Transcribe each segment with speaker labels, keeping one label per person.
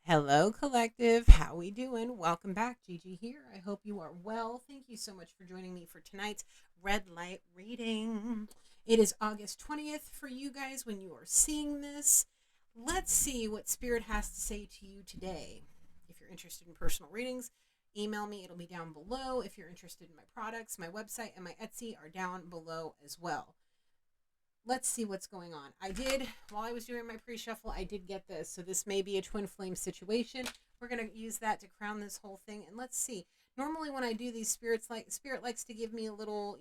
Speaker 1: Hello, collective. How we doing? Welcome back. Gigi here. I hope you are well. Thank you so much for joining me for tonight's red light reading. It is August 20th for you guys when you are seeing this. Let's see what Spirit has to say to you today. If you're interested in personal readings, email me. It'll be down below. If you're interested in my products, my website and my Etsy are down below as well. Let's see what's going on. While I was doing my pre-shuffle, I did get this. So this may be a twin flame situation. We're going to use that to crown this whole thing. And let's see. Normally when I do these, Spirit likes to give me a little,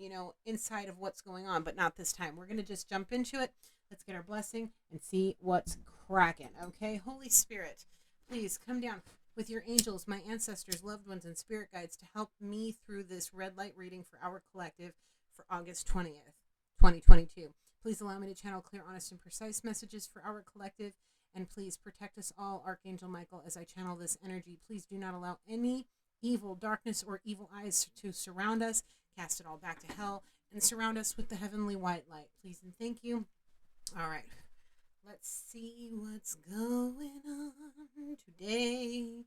Speaker 1: insight of what's going on, but not this time. We're going to just jump into it. Let's get our blessing and see what's cracking. Okay, Holy Spirit, please come down with your angels, my ancestors, loved ones, and spirit guides to help me through this red light reading for our collective for August 20th, 2022. Please allow me to channel clear, honest, and precise messages for our collective. And please protect us all, Archangel Michael, as I channel this energy. Please do not allow any evil, darkness, or evil eyes to surround us. Cast it all back to hell and surround us with the heavenly white light. Please and thank you. All right. Let's see what's going on today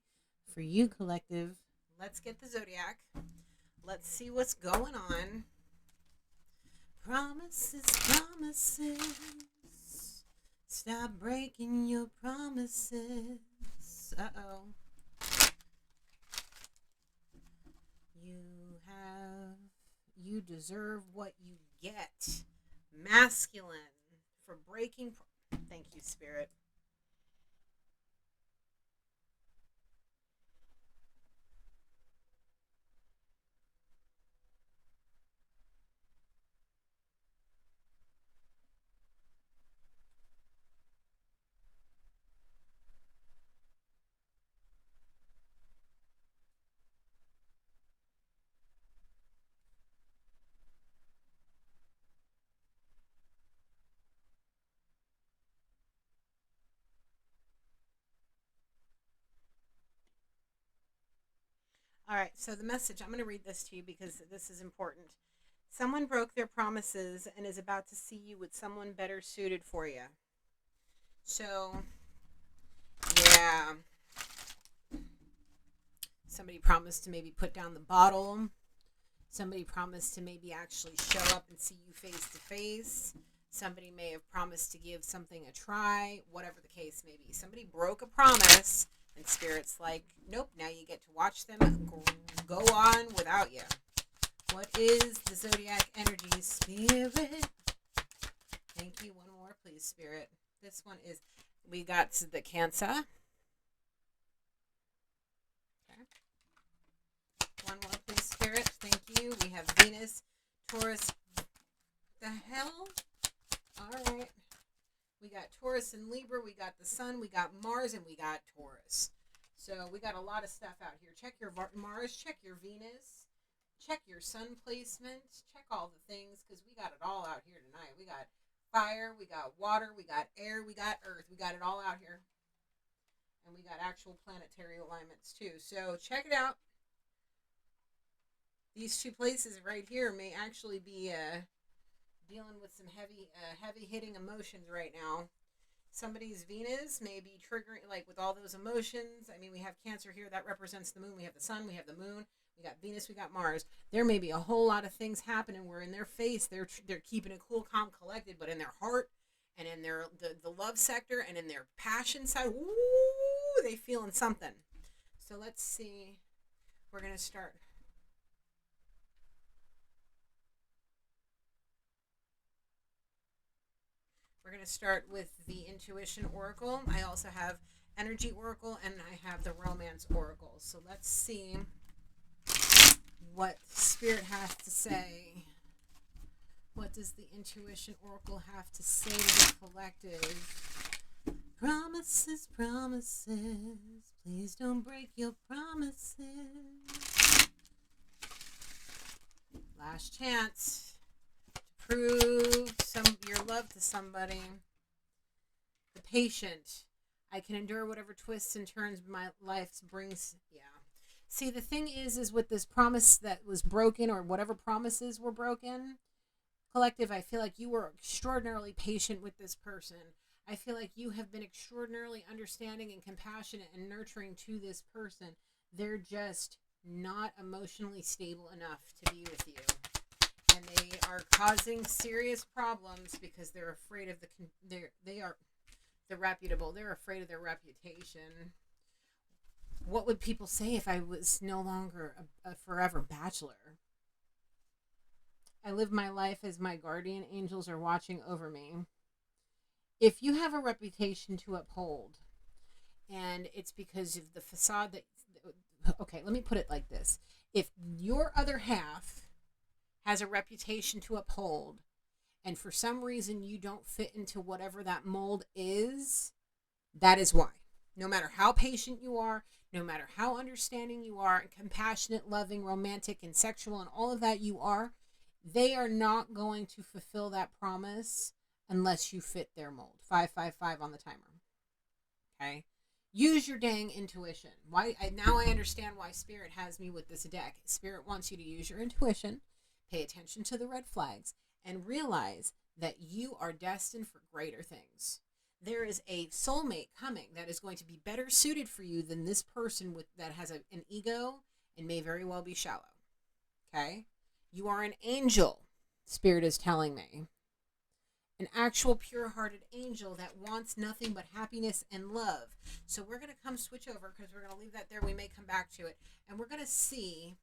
Speaker 1: for you, collective. Let's get the zodiac. Let's see what's going on. Promises, promises. Stop breaking your promises. Uh-oh. You deserve what you get. Masculine for breaking. Thank you, Spirit. All right, so the message, I'm going to read this to you because this is important. Someone broke their promises and is about to see you with someone better suited for you. So, yeah. Somebody promised to maybe put down the bottle. Somebody promised to maybe actually show up and see you face to face. Somebody may have promised to give something a try, whatever the case may be. Somebody broke a promise, and Spirit's like, nope, now you get to watch them go on without you. What is the zodiac energy, Spirit? Thank you. One more, please, Spirit. This one is, we got the Cancer. Okay. One more, please, Spirit. Thank you. We have Venus, Taurus. The hell? All right. We got Taurus and Libra. We got the Sun. We got Mars, and we got Taurus. So we got a lot of stuff out here. Check your Mars. Check your Venus. Check your Sun placement. Check all the things because we got it all out here tonight. We got fire. We got water. We got air. We got earth. We got it all out here. And we got actual planetary alignments too. So check it out. These two places right here may actually be dealing with some heavy hitting emotions right now. Somebody's Venus may be triggering, like with all those emotions. I mean, we have Cancer here, that represents the moon. We have the Sun, we have the moon, we got Venus, we got Mars. There may be a whole lot of things happening where in their face they're keeping it cool, calm, collected, but in their heart and in their the love sector and in their passion side, woo, they feeling something. So let's see. We're gonna start. We're going to start with the Intuition Oracle. I also have Energy Oracle and I have the Romance Oracle. So let's see what Spirit has to say. What does the Intuition Oracle have to say to the collective? Promises, promises. Please don't break your promises. Last chance. Prove your love to somebody. The patient. I can endure whatever twists and turns my life brings. Yeah. See, the thing is with this promise that was broken or whatever promises were broken, collective, I feel like you were extraordinarily patient with this person. I feel like you have been extraordinarily understanding and compassionate and nurturing to this person. They're just not emotionally stable enough to be with you. And they are causing serious problems because they're afraid of they're reputable. They're afraid of their reputation. What would people say if I was no longer a forever bachelor? I live my life as my guardian angels are watching over me. If you have a reputation to uphold, and it's because of the facade that, okay, let me put it like this. If your other half has a reputation to uphold, and for some reason you don't fit into whatever that mold is, that is why. No matter how patient you are, no matter how understanding you are, and compassionate, loving, romantic, and sexual, and all of that you are, they are not going to fulfill that promise unless you fit their mold. 555 on the timer. Okay? Use your dang intuition. Now I understand why Spirit has me with this deck. Spirit wants you to use your intuition, pay attention to the red flags, and realize that you are destined for greater things. There is a soulmate coming that is going to be better suited for you than this person that has an ego and may very well be shallow. Okay? You are an angel, Spirit is telling me. An actual pure-hearted angel that wants nothing but happiness and love. So we're going to come switch over because we're going to leave that there. We may come back to it. And we're going to see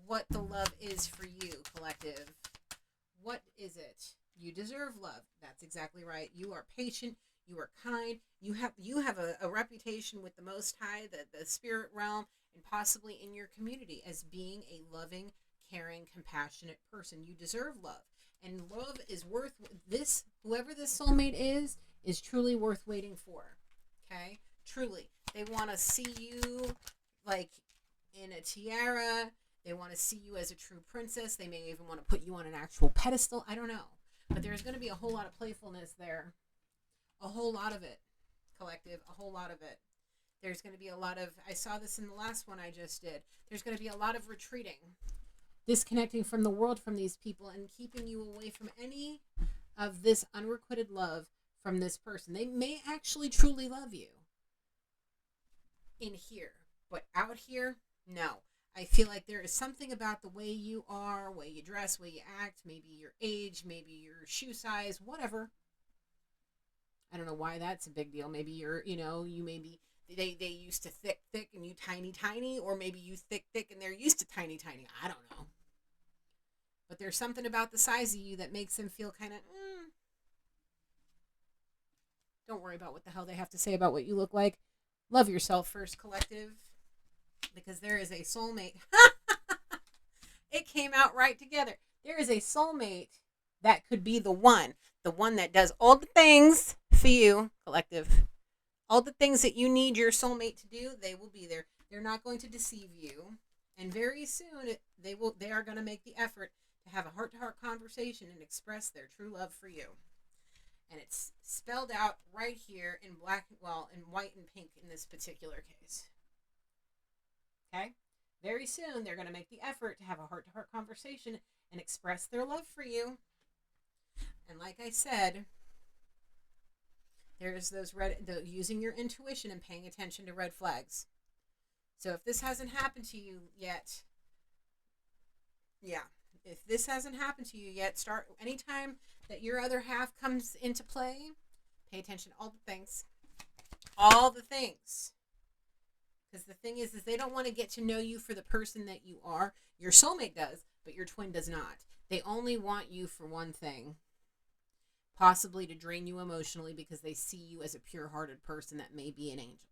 Speaker 1: what the love is for you, collective. What is it? You deserve love. That's exactly right. You are patient. You are kind. You have a reputation with the Most High, the spirit realm, and possibly in your community as being a loving, caring, compassionate person. You deserve love. And love is worth this. Whoever this soulmate is truly worth waiting for. Okay? Truly. They want to see you like in a tiara. They want to see you as a true princess. They may even want to put you on an actual pedestal. I don't know. But there's going to be a whole lot of playfulness there. A whole lot of it, collective. A whole lot of it. There's going to be a lot of, I saw this in the last one I just did. There's going to be a lot of retreating. Disconnecting from the world from these people and keeping you away from any of this unrequited love from this person. They may actually truly love you in here. But out here, no. I feel like there is something about the way you are, way you dress, way you act, maybe your age, maybe your shoe size, whatever. I don't know why that's a big deal. Maybe you may be, they used to thick and you tiny, or maybe you thick and they're used to tiny. I don't know. But there's something about the size of you that makes them feel kind of, Don't worry about what the hell they have to say about what you look like. Love yourself first, collective. Because there is a soulmate. It came out right together. There is a soulmate that could be the one that does all the things for you, collective. All the things that you need your soulmate to do, they will be there. They're not going to deceive you. And very soon, they are going to make the effort to have a heart-to-heart conversation and express their true love for you. And it's spelled out right here in in white and pink in this particular case. Okay? Very soon, they're going to make the effort to have a heart-to-heart conversation and express their love for you. And like I said, there's using your intuition and paying attention to red flags. So if this hasn't happened to you yet, start anytime that your other half comes into play, pay attention to all the things. Because the thing is they don't want to get to know you for the person that you are. Your soulmate does, but your twin does not. They only want you for one thing. Possibly to drain you emotionally because they see you as a pure-hearted person that may be an angel.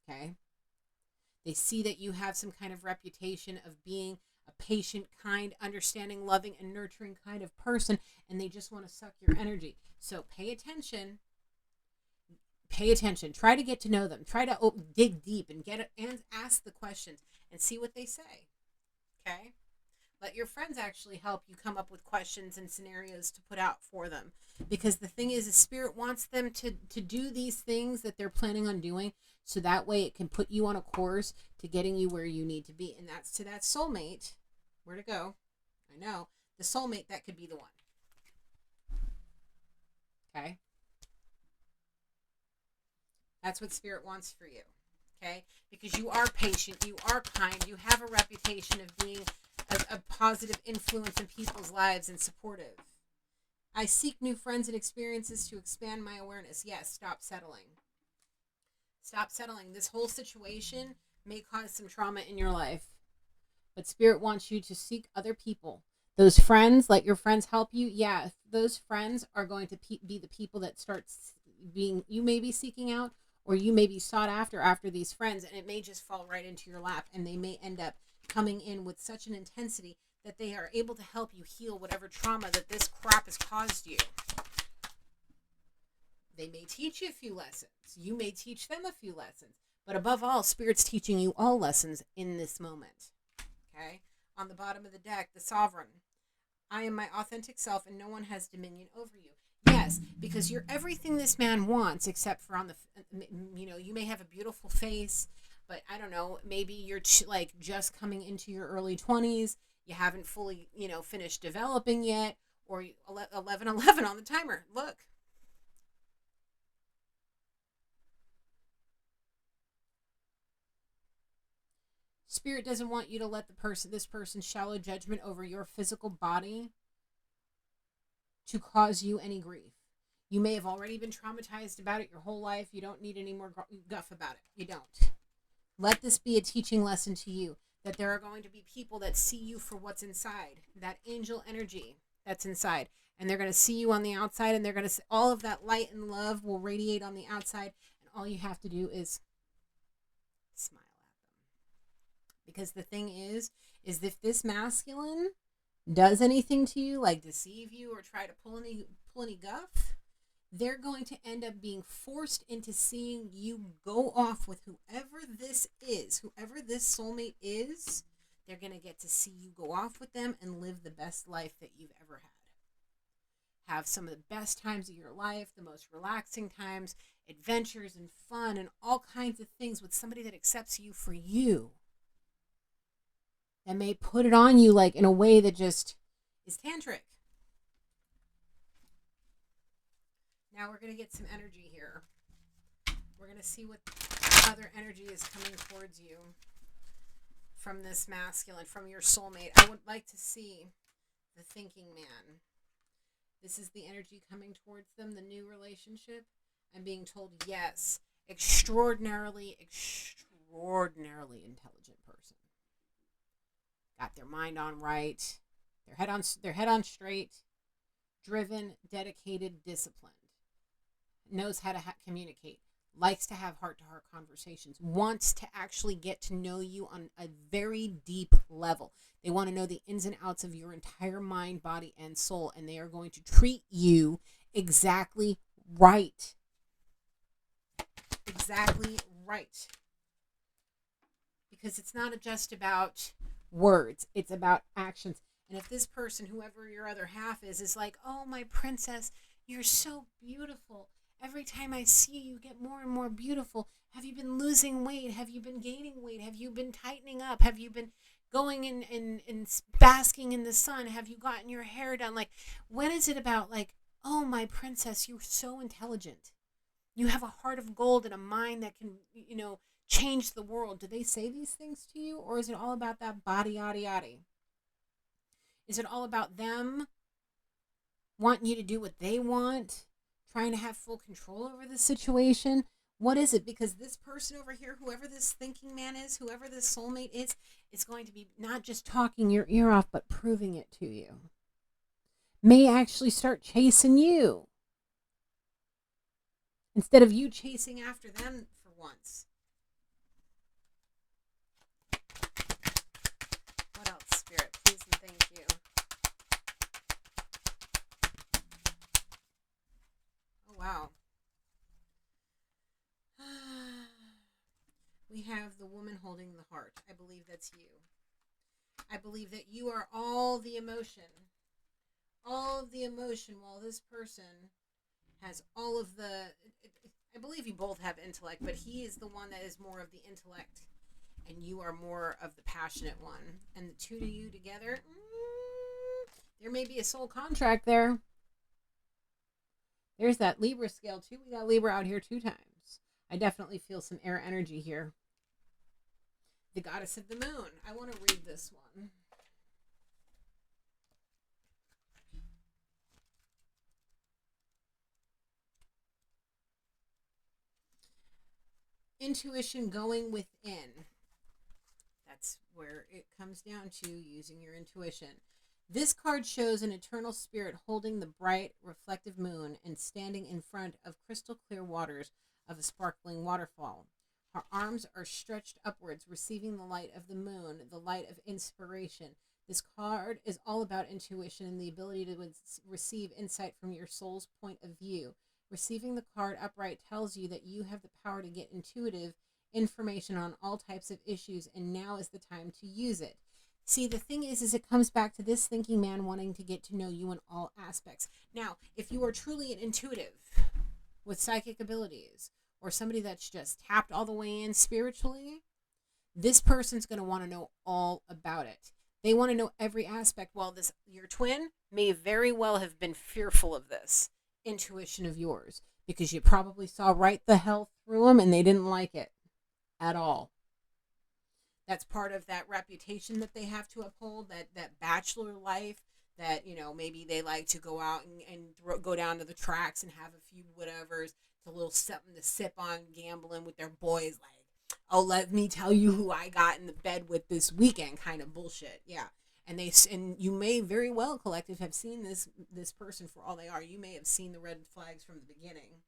Speaker 1: Okay? They see that you have some kind of reputation of being a patient, kind, understanding, loving, and nurturing kind of person, and they just want to suck your energy. So pay attention. Pay attention. Try to get to know them. Try to dig deep and and ask the questions and see what they say. Okay? Let your friends actually help you come up with questions and scenarios to put out for them. Because the thing is, the spirit wants them to do these things that they're planning on doing, so that way it can put you on a course to getting you where you need to be. And that's to that soulmate. Where to go? I know. The soulmate, that could be the one. Okay? That's what Spirit wants for you. Okay? Because you are patient, you are kind, you have a reputation of being a positive influence in people's lives and supportive. I seek new friends and experiences to expand my awareness. Yes, stop settling. Stop settling. This whole situation may cause some trauma in your life, but Spirit wants you to seek other people. Those friends, let your friends help you. Yeah, if those friends are going to be the people that starts being, you may be seeking out, or you may be sought after these friends, and it may just fall right into your lap, and they may end up coming in with such an intensity that they are able to help you heal whatever trauma that this crap has caused you. They may teach you a few lessons. You may teach them a few lessons. But above all, Spirit's teaching you all lessons in this moment. Okay? On the bottom of the deck, the Sovereign. I am my authentic self and no one has dominion over you. Yes, because you're everything this man wants, except for on the, you may have a beautiful face, but I don't know, maybe you're like just coming into your early 20s. You haven't fully, finished developing yet, or 11:11 on the timer. Look. Spirit doesn't want you to let this person's shallow judgment over your physical body to cause you any grief. You may have already been traumatized about it your whole life. You don't need any more guff about it. You don't. Let this be a teaching lesson to you that there are going to be people that see you for what's inside, that angel energy that's inside. And they're going to see you on the outside, and they're going to, all of that light and love will radiate on the outside. And all you have to do is smile at them. Because the thing is if this masculine does anything to you, like deceive you or try to pull any guff, they're going to end up being forced into seeing you go off with whoever this is, whoever this soulmate is. They're going to get to see you go off with them and live the best life that you've ever had. Have some of the best times of your life, the most relaxing times, adventures and fun and all kinds of things with somebody that accepts you for you. That may put it on you like in a way that just is tantric. Now we're going to get some energy here. We're going to see what other energy is coming towards you from this masculine, from your soulmate. I would like to see the thinking man. This is the energy coming towards them, the new relationship. I'm being told, yes, extraordinarily intelligent person. Got their mind on right, their head on straight, driven, dedicated, disciplined. Knows how to communicate, likes to have heart-to-heart conversations, wants to actually get to know you on a very deep level. They want to know the ins and outs of your entire mind, body, and soul, and they are going to treat you exactly right. Exactly right. Because it's not just about words, it's about actions. And if this person, whoever your other half is like, oh, my princess, you're so beautiful. Every time I see you, you get more and more beautiful. Have you been losing weight? Have you been gaining weight? Have you been tightening up? Have you been going and basking in the sun? Have you gotten your hair done? Like, when is it about like, oh, my princess, you're so intelligent. You have a heart of gold and a mind that can, change the world. Do they say these things to you? Or is it all about that body, yada, yada? Is it all about them wanting you to do what they want? Trying to have full control over the situation? What is it? Because this person over here, whoever this thinking man is, whoever this soulmate is going to be not just talking your ear off, but proving it to you. May actually start chasing you instead of you chasing after them for once. What else, Spirit? Please and thank you. Oh, wow. We have the woman holding the heart. I believe that's you. I believe that you are all the emotion. All of the emotion, while this person has all of the... I believe you both have intellect, but he is the one that is more of the intellect, and you are more of the passionate one. And the two of you together, there may be a soul contract there. There's that Libra scale too. We got Libra out here 2 times. I definitely feel some air energy here. The goddess of the moon. I want to read this one. Intuition going within. That's where it comes down to using your intuition. This card shows an eternal spirit holding the bright, reflective moon and standing in front of crystal clear waters of a sparkling waterfall. Her arms are stretched upwards, receiving the light of the moon, the light of inspiration. This card is all about intuition and the ability to receive insight from your soul's point of view. Receiving the card upright tells you that you have the power to get intuitive information on all types of issues, and now is the time to use it. See, the thing is it comes back to this thinking man wanting to get to know you in all aspects. Now, if you are truly an intuitive with psychic abilities, or somebody that's just tapped all the way in spiritually, this person's going to want to know all about it. They want to know every aspect. Well, your twin may very well have been fearful of this intuition of yours, because you probably saw right the hell through them and they didn't like it at all. That's part of that reputation that they have to uphold, that bachelor life, that, maybe they like to go out and go down to the tracks and have a few whatevers, a little something to sip on, gambling with their boys, like, oh, let me tell you who I got in the bed with this weekend kind of bullshit. Yeah. And you may very well, collective, have seen this person for all they are. You may have seen the red flags from the beginning.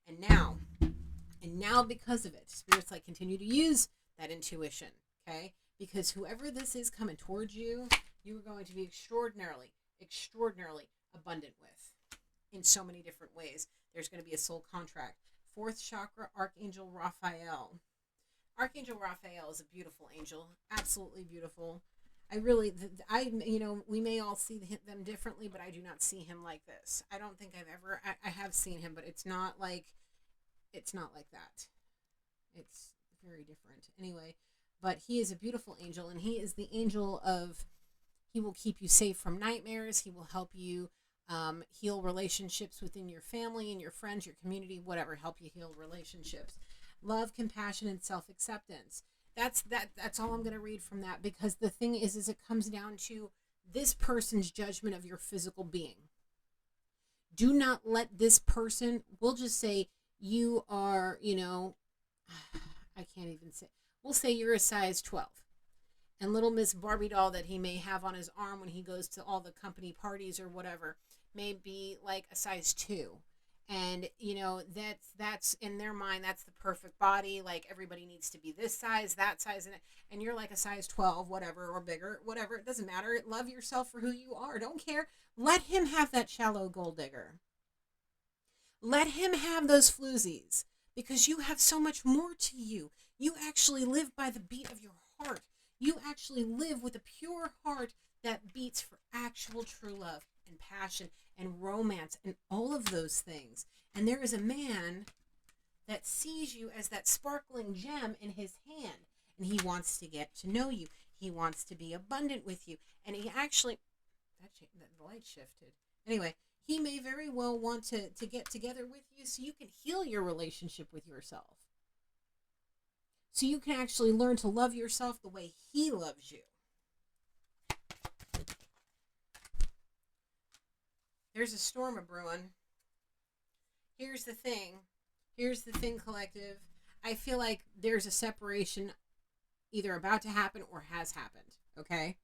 Speaker 1: And now because of it, spirits like continue to use that intuition. Okay, because whoever this is coming towards you, you are going to be extraordinarily abundant with, in so many different ways. There's going to be a soul contract. 4th chakra, Archangel Raphael. Archangel Raphael is a beautiful angel, absolutely beautiful. We may all see them differently, but I do not see him like this. I don't think I have seen him, but it's not like that. It's very different. Anyway. But he is a beautiful angel, and he is the angel he will keep you safe from nightmares. He will help you heal relationships within your family and your friends, your community, whatever, help you heal relationships. Love, compassion, and self-acceptance. That's all I'm going to read from that, because the thing is it comes down to this person's judgment of your physical being. Do not let this person, we'll just say you are, I can't even say. We'll say you're a size 12, and little Miss Barbie doll that he may have on his arm when he goes to all the company parties or whatever may be like a size 2. And that's in their mind, that's the perfect body. Like, everybody needs to be this size, that size, and you're like a size 12, whatever, or bigger, whatever. It doesn't matter. Love yourself for who you are. Don't care. Let him have that shallow gold digger. Let him have those floozies, because you have so much more to you. You actually live by the beat of your heart. You actually live with a pure heart that beats for actual true love and passion and romance and all of those things. And there is a man that sees you as that sparkling gem in his hand, and he wants to get to know you. He wants to be abundant with you. And he actually, the light shifted. Anyway, he may very well want to get together with you so you can heal your relationship with yourself. So you can actually learn to love yourself the way he loves you. There's a storm a-brewing. Here's the thing, collective. I feel like there's a separation either about to happen or has happened, okay?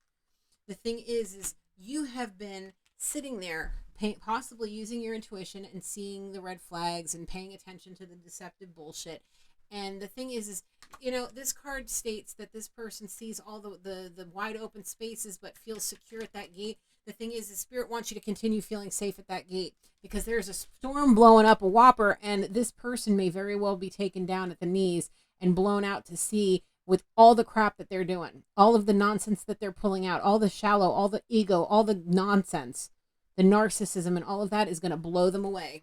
Speaker 1: The thing is you have been sitting there possibly using your intuition and seeing the red flags and paying attention to the deceptive bullshit. And the thing is this card states that this person sees all the wide open spaces but feels secure at that gate. The thing is, the spirit wants you to continue feeling safe at that gate, because there's a storm blowing up a whopper, and this person may very well be taken down at the knees and blown out to sea with all the crap that they're doing, all of the nonsense that they're pulling out, all the shallow, all the ego, all the nonsense, the narcissism, and all of that is going to blow them away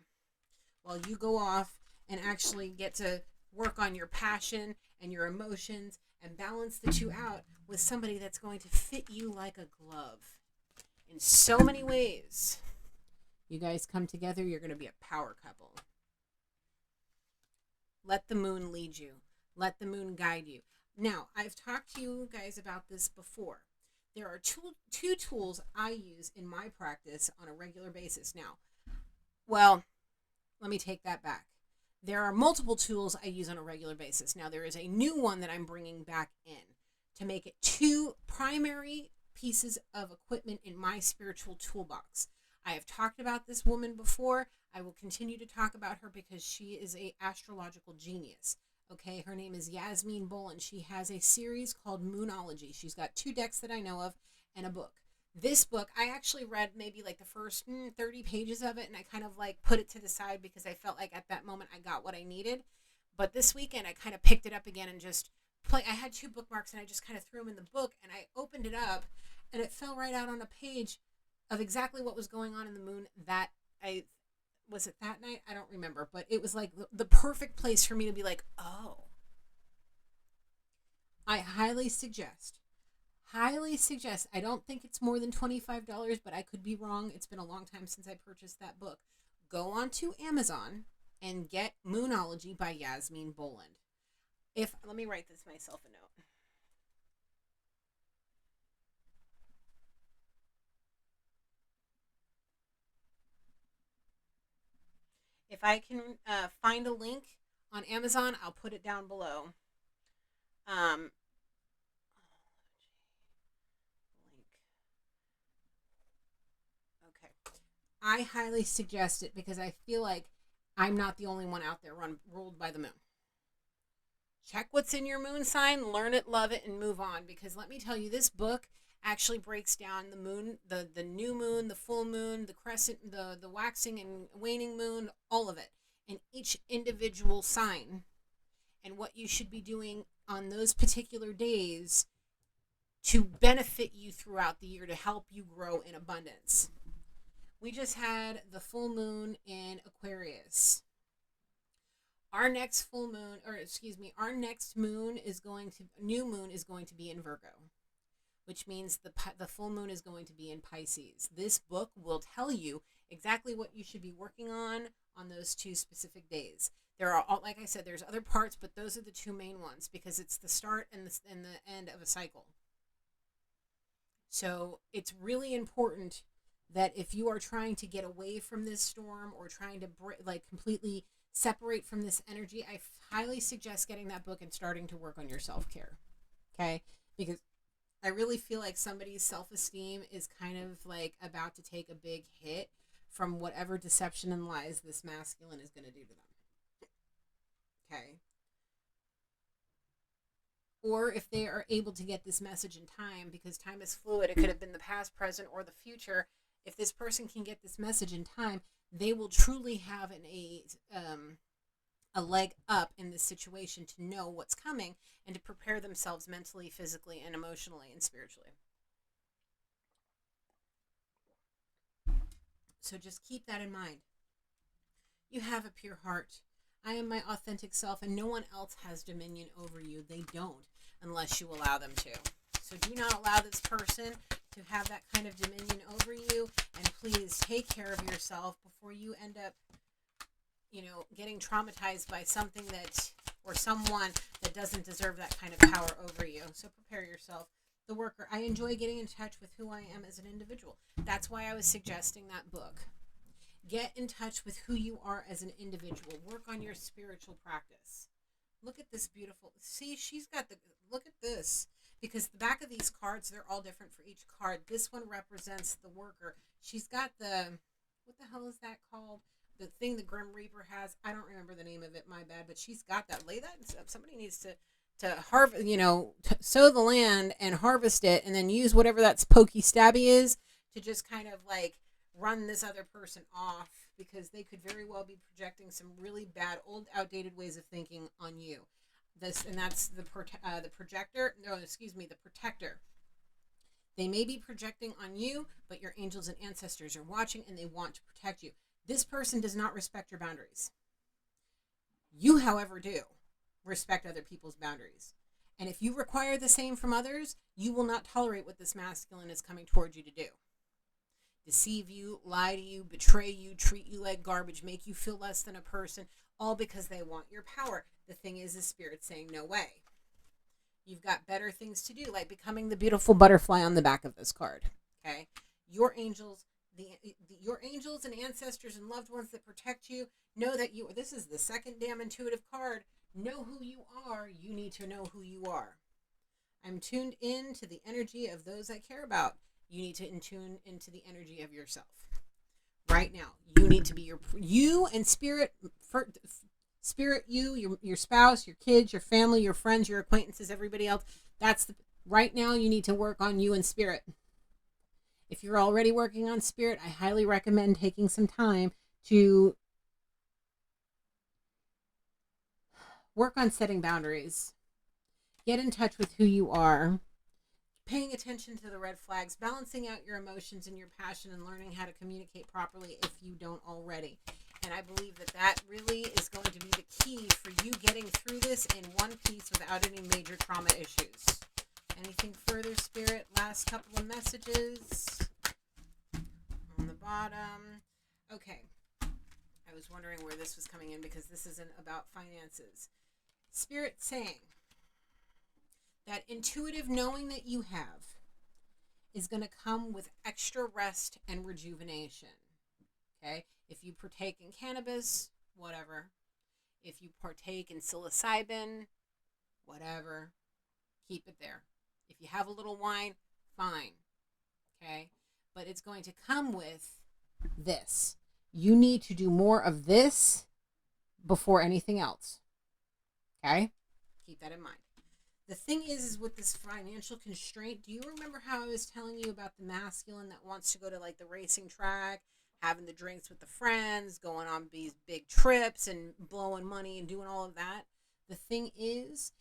Speaker 1: while you go off and actually get to work on your passion and your emotions and balance the two out with somebody that's going to fit you like a glove in so many ways. You guys come together, you're going to be a power couple. Let the moon lead you. Let the moon guide you. Now, I've talked to you guys about this before. There are two tools I use in my practice on a regular basis. Now, well, let me take that back. There are multiple tools I use on a regular basis. Now, there is a new one that I'm bringing back in to make it two primary pieces of equipment in my spiritual toolbox. I have talked about this woman before. I will continue to talk about her because she is a astrological genius. Okay, her name is Yasmin Boland. She has a series called Moonology. She's got 2 decks that I know of and a book. This book, I actually read maybe like the first 30 pages of it, and I kind of like put it to the side because I felt like at that moment I got what I needed. But this weekend I kind of picked it up again and just I had 2 bookmarks and I just kind of threw them in the book, and I opened it up and it fell right out on a page of exactly what was going on in the moon that was it that night? I don't remember, but it was like the perfect place for me to be like, oh. I highly suggest. I don't think it's more than $25, but I could be wrong. It's been a long time since I purchased that book. Go on to Amazon and get Moonology by Yasmin Boland. Let me write this myself a note. If I can find a link on Amazon, I'll put it down below. Link. Okay. I highly suggest it because I feel like I'm not the only one out there ruled by the moon. Check what's in your moon sign, learn it, love it, and move on. Because let me tell you, this book actually breaks down the moon, the new moon, the full moon, the crescent, the waxing and waning moon, all of it, and each individual sign, and what you should be doing on those particular days to benefit you throughout the year to help you grow in abundance. We just had the full moon in Aquarius. Our next our next new moon is going to be in Virgo, which means the full moon is going to be in Pisces. This book will tell you exactly what you should be working on those 2 specific days. There are, like I said, there's other parts, but those are the 2 main ones because it's the start and the end of a cycle. So it's really important that if you are trying to get away from this storm or trying to completely separate from this energy, I highly suggest getting that book and starting to work on your self-care. Okay? Because I really feel like somebody's self-esteem is kind of like about to take a big hit from whatever deception and lies this masculine is going to do to them. Okay? Or if they are able to get this message in time, because time is fluid, it could have been the past, present, or the future. If this person can get this message in time, they will truly have a leg up in this situation to know what's coming and to prepare themselves mentally, physically, and emotionally and spiritually. So just keep that in mind. You have a pure heart. I am my authentic self, and no one else has dominion over you. They don't, unless you allow them to. So do not allow this person to have that kind of dominion over you, and please take care of yourself before you end up, getting traumatized by something or someone that doesn't deserve that kind of power over you. So prepare yourself. The worker. I enjoy getting in touch with who I am as an individual. That's why I was suggesting that book. Get in touch with who you are as an individual. Work on your spiritual practice. Look at this beautiful. See, look at this. Because the back of these cards, they're all different for each card. This one represents the worker. She's got what the hell is that called? The thing the Grim Reaper has. I don't remember the name of it, my bad. But she's got that. Lay that. Somebody needs to harvest, sow the land and harvest it, and then use whatever that pokey stabby is to just kind of like run this other person off, because they could very well be projecting some really bad, old, outdated ways of thinking on you. That's the projector. No, excuse me, the protector. They may be projecting on you, but your angels and ancestors are watching, and they want to protect you. This person does not respect your boundaries. You, however, do respect other people's boundaries. And if you require the same from others, you will not tolerate what this masculine is coming towards you to do. deceive you, lie to you, betray you, treat you like garbage, make you feel less than a person, all because they want your power. The thing is Spirit saying, no way. You've got better things to do, like becoming the beautiful butterfly on the back of this card. Okay? Your angels, your angels and ancestors and loved ones that protect you know that you, this is the second damn intuitive card, know who you are. You need to know who you are. I'm tuned in to the energy of those I care about. You need to tune into the energy of yourself. Right now, you need to be you and spirit, spirit, your spouse, your kids, your family, your friends, your acquaintances, everybody else. Right now you need to work on you and spirit. If you're already working on spirit, I highly recommend taking some time to work on setting boundaries. Get in touch with who you are. Paying attention to the red flags, balancing out your emotions and your passion, and learning how to communicate properly if you don't already. And I believe that really is going to be the key for you getting through this in one piece without any major trauma issues. Anything further, Spirit? Last couple of messages on the bottom. Okay. I was wondering where this was coming in because this isn't about finances. Spirit saying that intuitive knowing that you have is going to come with extra rest and rejuvenation. Okay? If you partake in cannabis, whatever. If you partake in psilocybin, whatever. Keep it there. If you have a little wine, fine. Okay? But it's going to come with this. You need to do more of this before anything else. Okay? Keep that in mind. The thing is with this financial constraint, do you remember how I was telling you about the masculine that wants to go to like the racing track, having the drinks with the friends, going on these big trips and blowing money and doing all of that? The thing is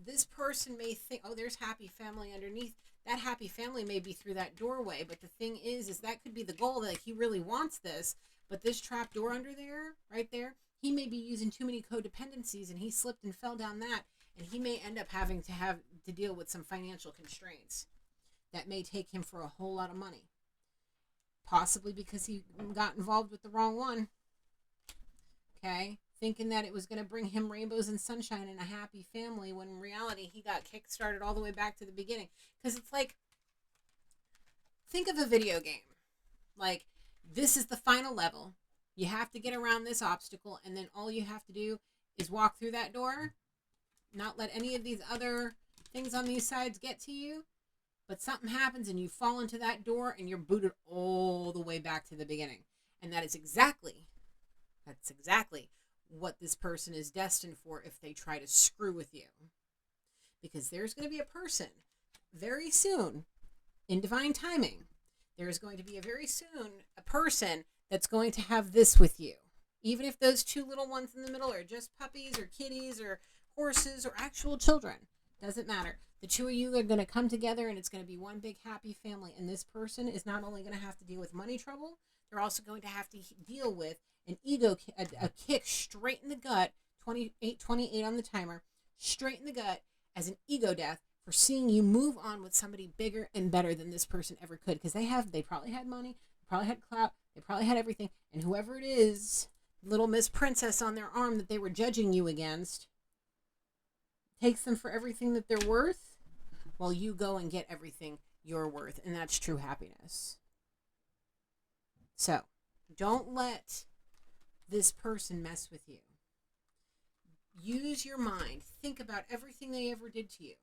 Speaker 1: this person may think, oh, there's happy family underneath. That happy family may be through that doorway, but the thing is that could be the goal, that he really wants this, but this trap door under there, right there, he may be using too many codependencies and he slipped and fell down that. And he may end up having to deal with some financial constraints that may take him for a whole lot of money. Possibly because he got involved with the wrong one. Okay? Thinking that it was going to bring him rainbows and sunshine and a happy family, when in reality he got kick-started all the way back to the beginning. Because it's like, think of a video game. Like, this is the final level. You have to get around this obstacle, and then all you have to do is walk through that door. Not let any of these other things on these sides get to you, but something happens and you fall into that door and you're booted all the way back to the beginning. And that's exactly what this person is destined for if they try to screw with you. Because there's going to be a person very soon, in divine timing, there's going to be a person that's going to have this with you. Even if those two little ones in the middle are just puppies or kitties or horses or actual children, doesn't matter. The two of you are going to come together and it's going to be one big happy family. And this person is not only going to have to deal with money trouble, they're also going to have to deal with an ego, a kick straight in the gut, 28 on the timer, straight in the gut as an ego death for seeing you move on with somebody bigger and better than this person ever could. Because they probably had money, they probably had clout, they probably had everything. And whoever it is, little Miss Princess on their arm that they were judging you against, takes them for everything that they're worth, while you go and get everything you're worth. And that's true happiness. So, don't let this person mess with you. Use your mind. Think about everything they ever did to you.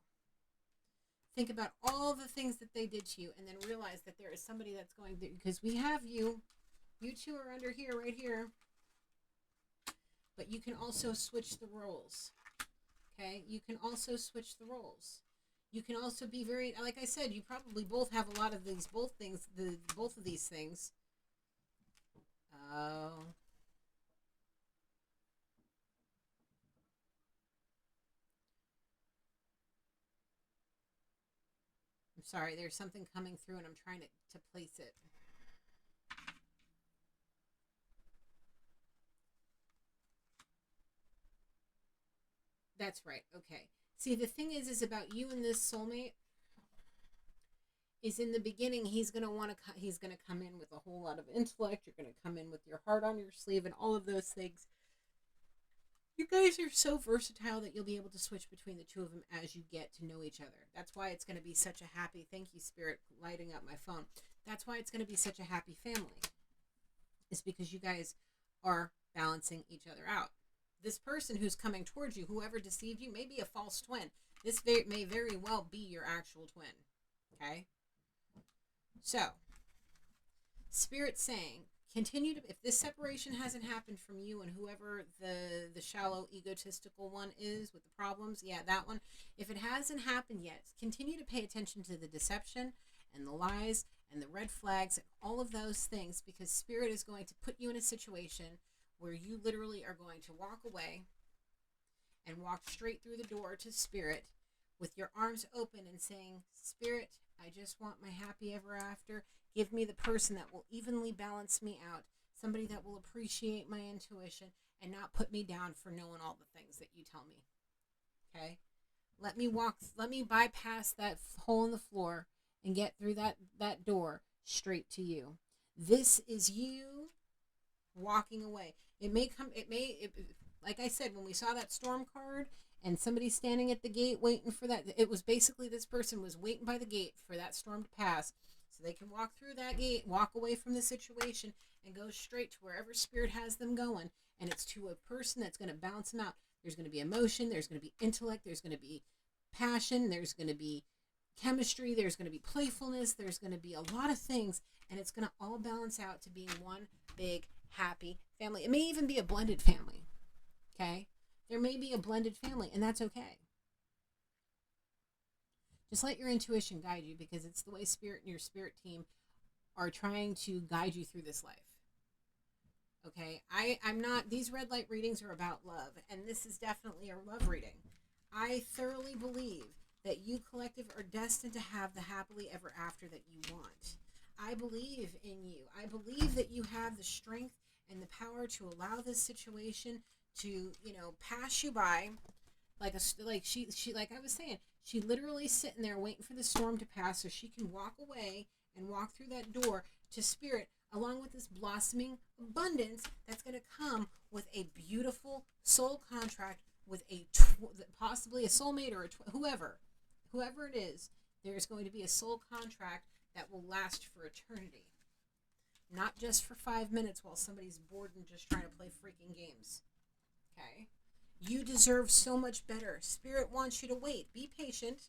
Speaker 1: Think about all the things that they did to you, and then realize that there is somebody that's going to, because we have you. You two are under here, right here. But you can also switch the roles. Okay, you can also switch the roles. You can also be very, like I said, you probably both have a lot of these, both of these things. Oh. I'm sorry, there's something coming through and I'm trying to place it. That's right, okay. See, the thing is about you and this soulmate, is in the beginning, he's going to come in with a whole lot of intellect. You're going to come in with your heart on your sleeve and all of those things. You guys are so versatile that you'll be able to switch between the two of them as you get to know each other. That's why it's going to be such a happy, thank you, Spirit, lighting up my phone. That's why it's going to be such a happy family. It's because you guys are balancing each other out. This person who's coming towards you, whoever deceived you, may be a false twin. This may very well be your actual twin. Okay? So, Spirit's saying, continue to, if this separation hasn't happened from you and whoever the shallow, egotistical one is with the problems, yeah, that one, if it hasn't happened yet, continue to pay attention to the deception and the lies and the red flags and all of those things, because Spirit is going to put you in a situation where you literally are going to walk away and walk straight through the door to Spirit with your arms open and saying, Spirit, I just want my happy ever after. Give me the person that will evenly balance me out, somebody that will appreciate my intuition and not put me down for knowing all the things that you tell me. Okay? Let me bypass that hole in the floor and get through that door straight to you. This is you walking away. Like I said, when we saw that storm card and somebody standing at the gate waiting for that, it was basically this person was waiting by the gate for that storm to pass so they can walk through that gate, walk away from the situation, and go straight to wherever Spirit has them going. And it's to a person that's going to balance them out. There's going to be emotion, there's going to be intellect, there's going to be passion, there's going to be chemistry, there's going to be playfulness, there's going to be a lot of things, and it's going to all balance out to being one big happy family. It may even be a blended family. Okay? There may be a blended family, and that's okay. Just let your intuition guide you, because it's the way Spirit and your Spirit team are trying to guide you through this life. Okay? I'm not, these red light readings are about love, and this is definitely a love reading. I thoroughly believe that you collective are destined to have the happily ever after that you want. I believe in you. I believe that you have the strength and the power to allow this situation to, pass you by. Like I was saying, she literally sitting there waiting for the storm to pass so she can walk away and walk through that door to Spirit, along with this blossoming abundance that's going to come with a beautiful soul contract with possibly a soulmate or whoever it is. There's going to be a soul contract that will last for eternity, not just for 5 minutes while somebody's bored and just trying to play freaking games. Okay? You deserve so much better. Spirit wants you to wait. Be patient.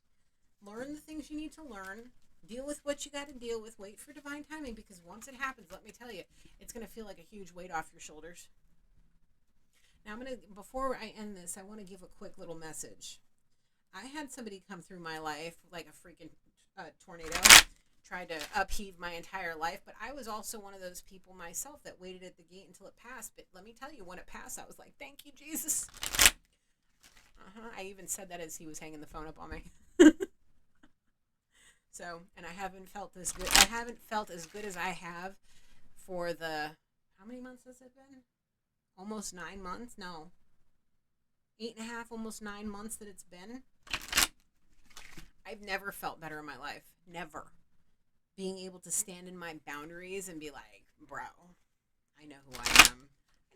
Speaker 1: Learn the things you need to learn. Deal with what you got to deal with. Wait for divine timing, because once it happens, let me tell you, it's going to feel like a huge weight off your shoulders. Now, before I end this, I want to give a quick little message. I had somebody come through my life like a freaking tornado, tried to upheave my entire life, but I was also one of those people myself that waited at the gate until it passed. But let me tell you, when it passed, I was like, thank you, Jesus. I even said that as he was hanging the phone up on me. So, and I haven't felt as good as I have for how many months has it been? Almost 9 months? No. 8.5, almost 9 months that it's been. I've never felt better in my life. Never. Being able to stand in my boundaries and be like, bro, I know who I am.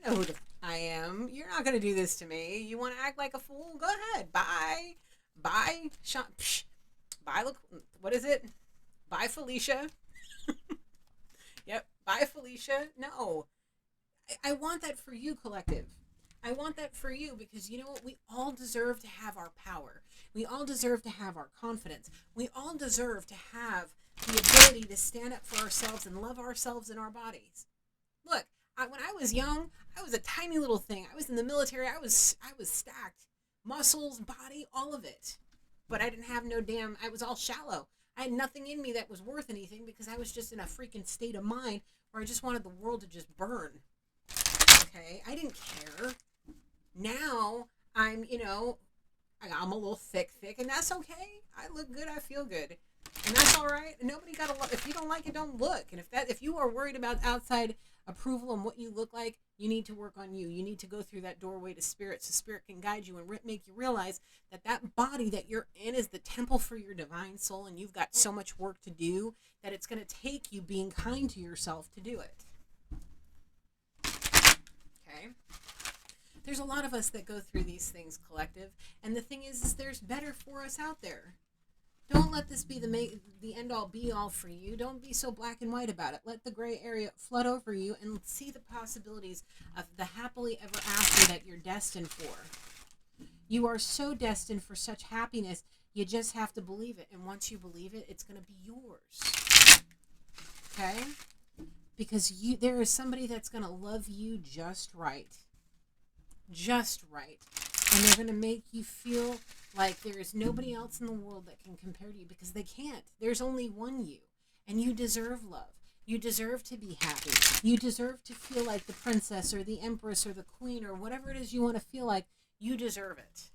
Speaker 1: I know who I am. You're not going to do this to me. You want to act like a fool? Go ahead. Bye. Bye. Bye. Look, what is it? Bye, Felicia. Yep. Bye, Felicia. No. I want that for you, collective. I want that for you, because you know what? We all deserve to have our power. We all deserve to have our confidence. We all deserve to have the ability to stand up for ourselves and love ourselves in our bodies. Look, when I was young, I was a tiny little thing. I was in the military. I was stacked. Muscles, body, all of it. But I didn't have I was all shallow. I had nothing in me that was worth anything, because I was just in a freaking state of mind where I just wanted the world to just burn. Okay? I didn't care. Now, I'm a little thick, and that's okay. I look good, I feel good. And that's all right. Nobody got to look. If you don't like it, don't look. And if you are worried about outside approval on what you look like, you need to work on you. You need to go through that doorway to spirit so spirit can guide you and make you realize that that body that you're in is the temple for your divine soul, and you've got so much work to do that it's going to take you being kind to yourself to do it. Okay? There's a lot of us that go through these things collective, and the thing is there's better for us out there. Don't let this be the end-all be-all for you. Don't be so black and white about it. Let the gray area flood over you and see the possibilities of the happily ever after that you're destined for. You are so destined for such happiness, you just have to believe it. And once you believe it, it's going to be yours. Okay? Because there is somebody that's going to love you just right. Just right. And they're going to make you feel like there is nobody else in the world that can compare to you, because they can't. There's only one you, and you deserve love. You deserve to be happy. You deserve to feel like the princess or the empress or the queen or whatever it is you want to feel like. You deserve it.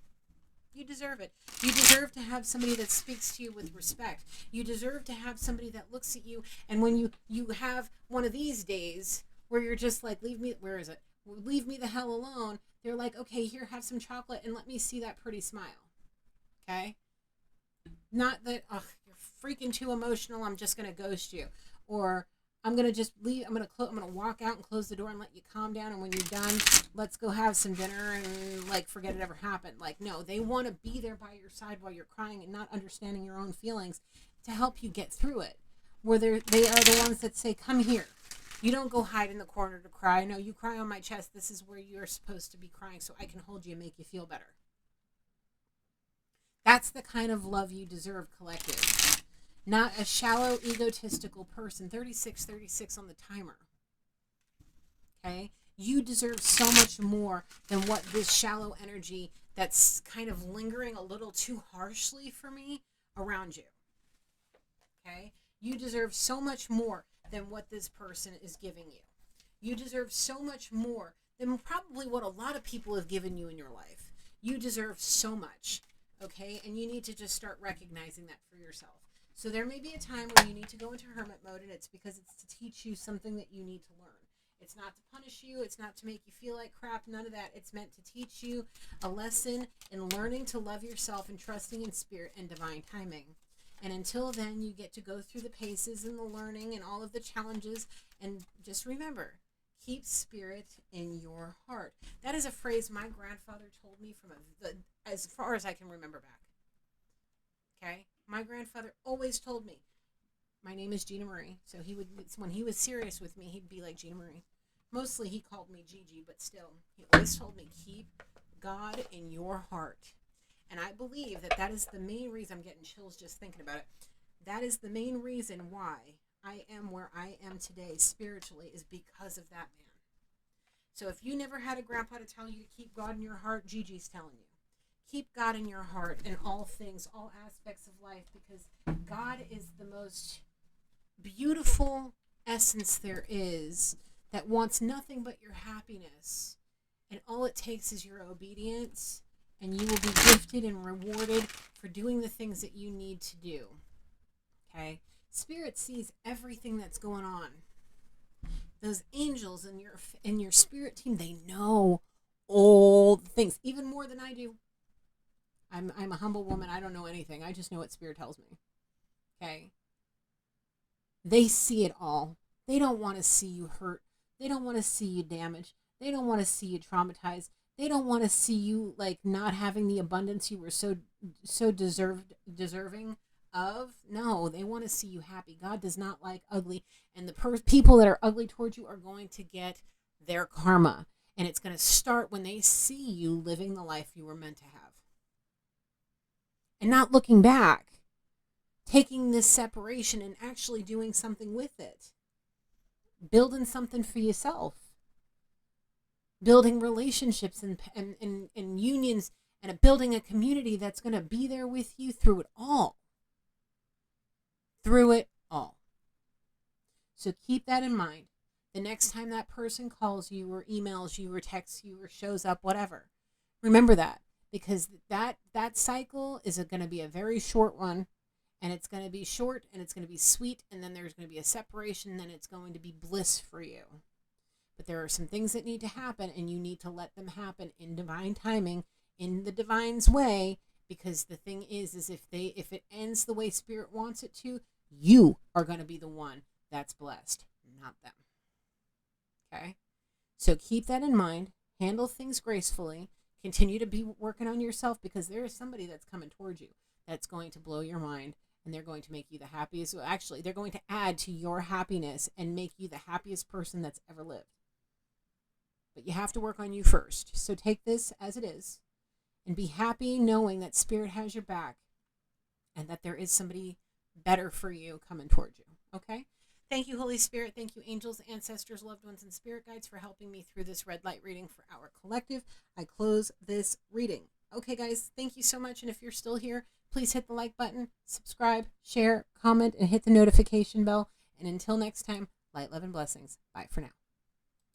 Speaker 1: You deserve it. You deserve to have somebody that speaks to you with respect. You deserve to have somebody that looks at you, and when you have one of these days where you're just like, leave me the hell alone, they're like, okay, here, have some chocolate and let me see that pretty smile. Okay? Not that, you're freaking too emotional, I'm just going to ghost you. Or I'm going to just leave, I'm going to walk out and close the door and let you calm down, and when you're done, let's go have some dinner and, like, forget it ever happened. Like, no, they want to be there by your side while you're crying and not understanding your own feelings to help you get through it. Where they are the ones that say, come here. You don't go hide in the corner to cry. No, you cry on my chest. This is where you're supposed to be crying so I can hold you and make you feel better. That's the kind of love you deserve, collective. Not a shallow, egotistical person. 36 on the timer. Okay? You deserve so much more than what this shallow energy that's kind of lingering a little too harshly for me around you. Okay? You deserve so much more than what this person is giving you. You deserve so much more than probably what a lot of people have given you in your life. You deserve so much. Okay? And you need to just start recognizing that for yourself. So there may be a time where you need to go into hermit mode, and it's because it's to teach you something that you need to learn. It's not to punish you. It's not to make you feel like crap. None of that. It's meant to teach you a lesson in learning to love yourself and trusting in spirit and divine timing. And until then, you get to go through the paces and the learning and all of the challenges. And just remember, keep spirit in your heart. That is a phrase my grandfather told me from as far as I can remember back. Okay? My grandfather always told me, my name is Gina Marie. So when he was serious with me, he'd be like, Gina Marie. Mostly he called me Gigi, but still, he always told me, keep God in your heart. And I believe that is the main reason, I'm getting chills just thinking about it. That is the main reason why I am where I am today spiritually, is because of that man. So if you never had a grandpa to tell you to keep God in your heart, Gigi's telling you. Keep God in your heart in all things, all aspects of life, because God is the most beautiful essence there is that wants nothing but your happiness. And all it takes is your obedience, and you will be gifted and rewarded for doing the things that you need to do. Okay? Spirit sees everything that's going on. Those angels and your spirit team, they know all the things, even more than I do. I'm a humble woman. I don't know anything. I just know what spirit tells me. Okay? They see it all. They don't want to see you hurt. They don't want to see you damaged. They don't want to see you traumatized. They don't want to see you like not having the abundance you were so deserving of. No, they want to see you happy. God does not like ugly, and the people that are ugly towards you are going to get their karma, and it's going to start when they see you living the life you were meant to have. And not looking back, taking this separation and actually doing something with it. Building something for yourself. Building relationships and unions, and building a community that's going to be there with you through it all. Through it all. So keep that in mind. The next time that person calls you or emails you or texts you or shows up, whatever, remember that. Because that cycle is going to be a very short one, and it's going to be short, and it's going to be sweet, and then there's going to be a separation, and then it's going to be bliss for you. but there are some things that need to happen, and you need to let them happen in divine timing, in the divine's way, because the thing is if it ends the way Spirit wants it to, you are going to be the one that's blessed, not them. Okay? So keep that in mind. Handle things gracefully. Continue to be working on yourself, because there is somebody that's coming towards you that's going to blow your mind, and they're going to make you the happiest. Actually, they're going to add to your happiness and make you the happiest person that's ever lived. But you have to work on you first. So take this as it is and be happy knowing that Spirit has your back and that there is somebody better for you coming towards you. Okay? Thank you, Holy Spirit. Thank you, angels, ancestors, loved ones, and spirit guides, for helping me through this red light reading for our collective. I close this reading. Okay, guys, thank you so much. And if you're still here, please hit the like button, subscribe, share, comment, and hit the notification bell. And until next time, light, love, and blessings. Bye for now.